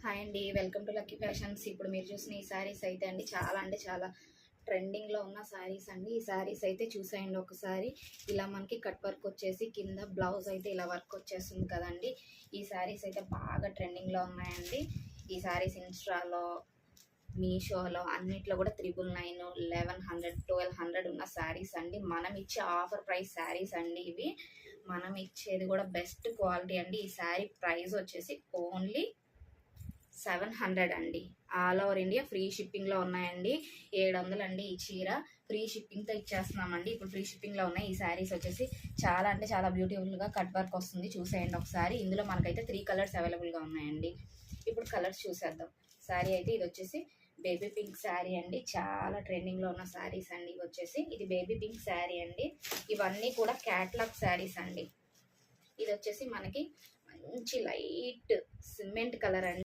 Hi అండి, welcome to lucky fashions. ఇప్పుడు మీరు చూసిన ఈ శారీస్ అయితే అండి చాలా అంటే చాలా ట్రెండింగ్లో ఉన్న శారీస్ అండి. ఈ శారీస్ అయితే చూసేయండి ఒకసారి. ఇలా మనకి కట్ వర్క్ వచ్చేసి కింద బ్లౌజ్ అయితే ఇలా వర్క్ వచ్చేస్తుంది కదండి. ఈ శారీస్ అయితే బాగా ట్రెండింగ్లో ఉన్నాయండి. ఈ శారీస్ ఇన్స్టాలో, మీషోలో అన్నిట్లో కూడా 999, 1100, 1200 ఉన్న శారీస్ అండి. మనం ఇచ్చే ఆఫర్ ప్రైస్ శారీస్ అండి ఇవి. మనం ఇచ్చేది కూడా బెస్ట్ క్వాలిటీ అండి. ఈ శారీ ప్రైస్ వచ్చేసి ఓన్లీ 700 అండి. ఆల్ ఓవర్ ఇండియా ఫ్రీ షిప్పింగ్లో ఉన్నాయండి. 700 అండి ఈ చీర. ఫ్రీ షిప్పింగ్తో ఇచ్చేస్తున్నామండి. ఇప్పుడు ఫ్రీ షిప్పింగ్లో ఉన్నాయి. ఈ శారీస్ వచ్చేసి చాలా అంటే చాలా బ్యూటిఫుల్గా కట్ వర్క్ వస్తుంది. చూసేయండి ఒకసారి. ఇందులో మనకైతే 3 కలర్స్ అవైలబుల్గా ఉన్నాయండి. ఇప్పుడు కలర్స్ చూసేద్దాం. శారీ అయితే ఇది వచ్చేసి బేబీ పింక్ శారీ అండి. చాలా ట్రెండింగ్లో ఉన్న శారీస్ అండి. ఇవి వచ్చేసి ఇది బేబీ పింక్ శారీ అండి. ఇవన్నీ కూడా క్యాట్లాగ్ శారీస్ అండి. ఇది వచ్చేసి మనకి మంచి లైట్ సిమెంట్ కలర్ అండి.